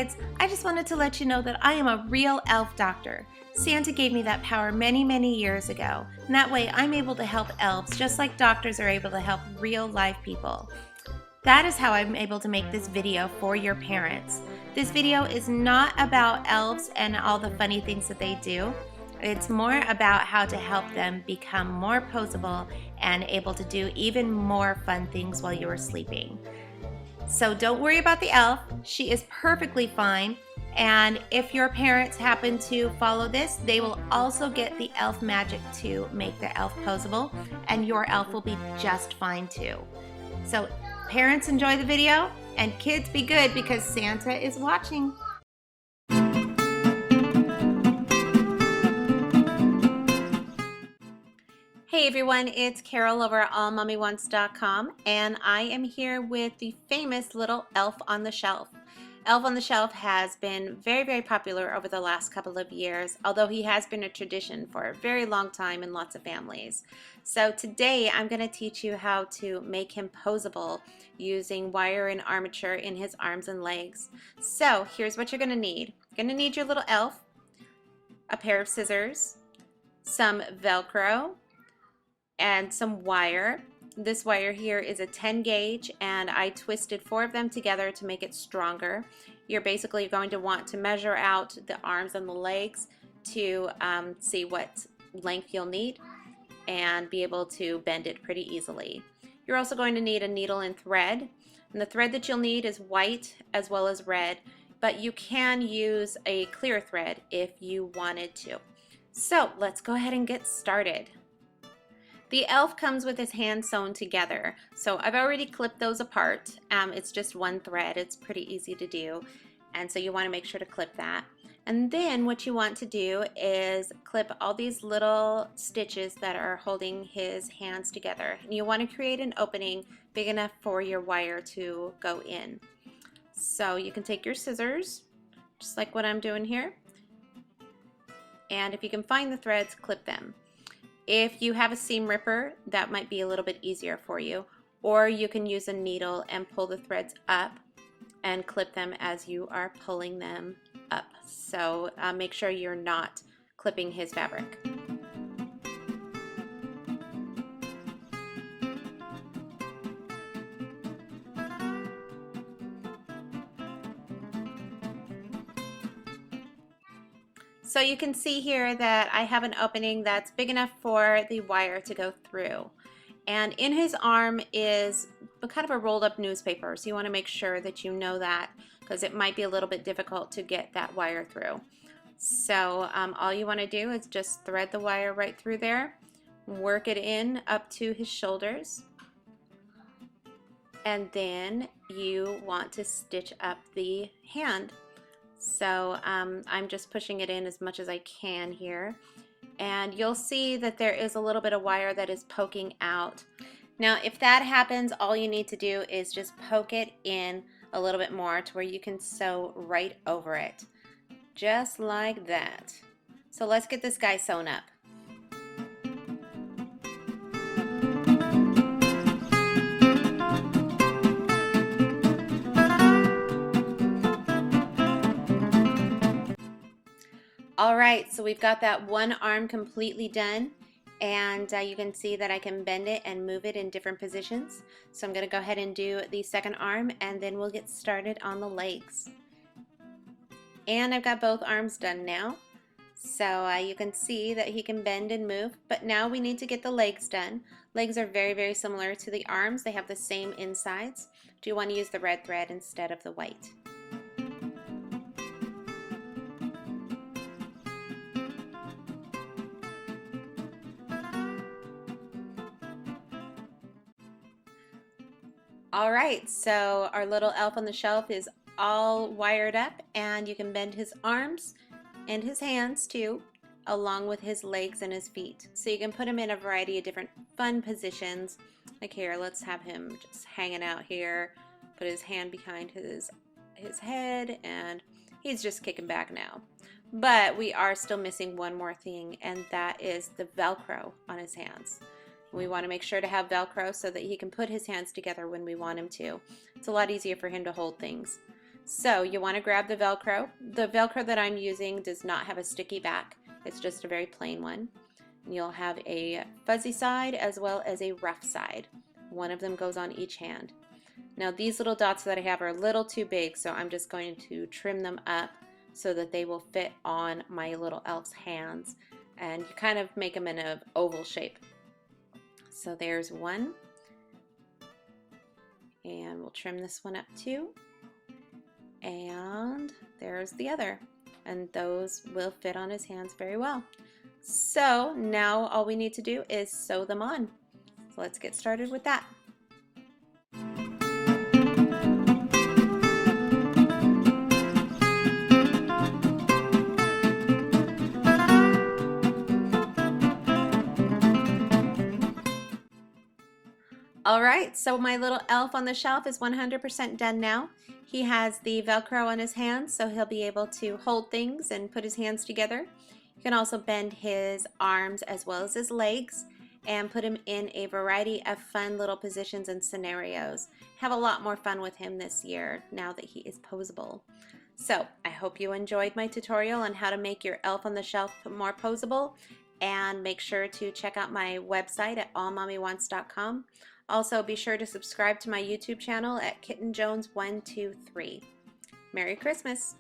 kids, I just wanted to let you know that I am a real elf doctor. Santa gave me that power many, many years ago, and that way I'm able to help elves just like doctors are able to help real live people. That is how I'm able to make this video for your parents. This video is not about elves and all the funny things that they do. It's more about how to help them become more posable and able to do even more fun things while you are sleeping. So don't worry about the elf. She is perfectly fine. And if your parents happen to follow this, they will also get the elf magic to make the elf posable, and your elf will be just fine too. So parents, enjoy the video, and kids, be good because Santa is watching. Hey everyone, it's Carol over at allmommywants.com, and I am here with the famous little Elf on the Shelf. Elf on the Shelf has been very, very popular over the last couple of years, although he has been a tradition for a very long time in lots of families. So today I'm going to teach you how to make him posable using wire and armature in his arms and legs. So here's what you're going to need. You're going to need your little elf, a pair of scissors, some Velcro, and some wire. This wire here is a 10 gauge, and I twisted 4 of them together to make it stronger. You're basically going to want to measure out the arms and the legs to see what length you'll need and be able to bend it pretty easily. You're also going to need a needle and thread, and the thread that you'll need is white as well as red, but you can use a clear thread if you wanted to. So let's go ahead and get started. The elf comes with his hands sewn together, so I've already clipped those apart. It's just one thread. It's pretty easy to do, and so you want to make sure to clip that. And then what you want to do is clip all these little stitches that are holding his hands together. And you want to create an opening big enough for your wire to go in. So you can take your scissors, just like what I'm doing here, and if you can find the threads, clip them. If you have a seam ripper, that might be a little bit easier for you, or you can use a needle and pull the threads up and clip them as you are pulling them up. So make sure you're not clipping his fabric. So you can see here that I have an opening that's big enough for the wire to go through. And in his arm is kind of a rolled up newspaper, so you want to make sure that you know that because it might be a little bit difficult to get that wire through. So all you want to do is just thread the wire right through there, work it in up to his shoulders, and then you want to stitch up the hand. So I'm just pushing it in as much as I can here, and you'll see that there is a little bit of wire that is poking out. Now if that happens, all you need to do is just poke it in a little bit more to where you can sew right over it, just like that. So let's get this guy sewn up. All right, so we've got that one arm completely done, and you can see that I can bend it and move it in different positions. So I'm going to go ahead and do the second arm, and then we'll get started on the legs. And I've got both arms done now. So you can see that he can bend and move, but now we need to get the legs done. Legs are very, very similar to the arms. They have the same insides. Do you want to use the red thread instead of the white? All right, so our little elf on the shelf is all wired up, and you can bend his arms and his hands too, along with his legs and his feet. So you can put him in a variety of different fun positions. Like here, let's have him just hanging out here, put his hand behind his head, and he's just kicking back now. But we are still missing one more thing, and that is the Velcro on his hands. We want to make sure to have Velcro so that he can put his hands together when we want him to. It's a lot easier for him to hold things. So you want to grab the Velcro. The Velcro that I'm using does not have a sticky back. It's just a very plain one. You'll have a fuzzy side as well as a rough side. One of them goes on each hand. Now these little dots that I have are a little too big, so I'm just going to trim them up so that they will fit on my little elf's hands. And you kind of make them in an oval shape. So there's one. And we'll trim this one up too. And there's the other. And those will fit on his hands very well. So now all we need to do is sew them on. So let's get started with that. Alright, so my little elf on the shelf is 100% done now. He has the Velcro on his hands, so he'll be able to hold things and put his hands together. You can also bend his arms as well as his legs and put him in a variety of fun little positions and scenarios. Have a lot more fun with him this year now that he is posable. So I hope you enjoyed my tutorial on how to make your elf on the shelf more posable, and make sure to check out my website at allmommywants.com. Also, be sure to subscribe to my YouTube channel at kittenjones123. Merry Christmas!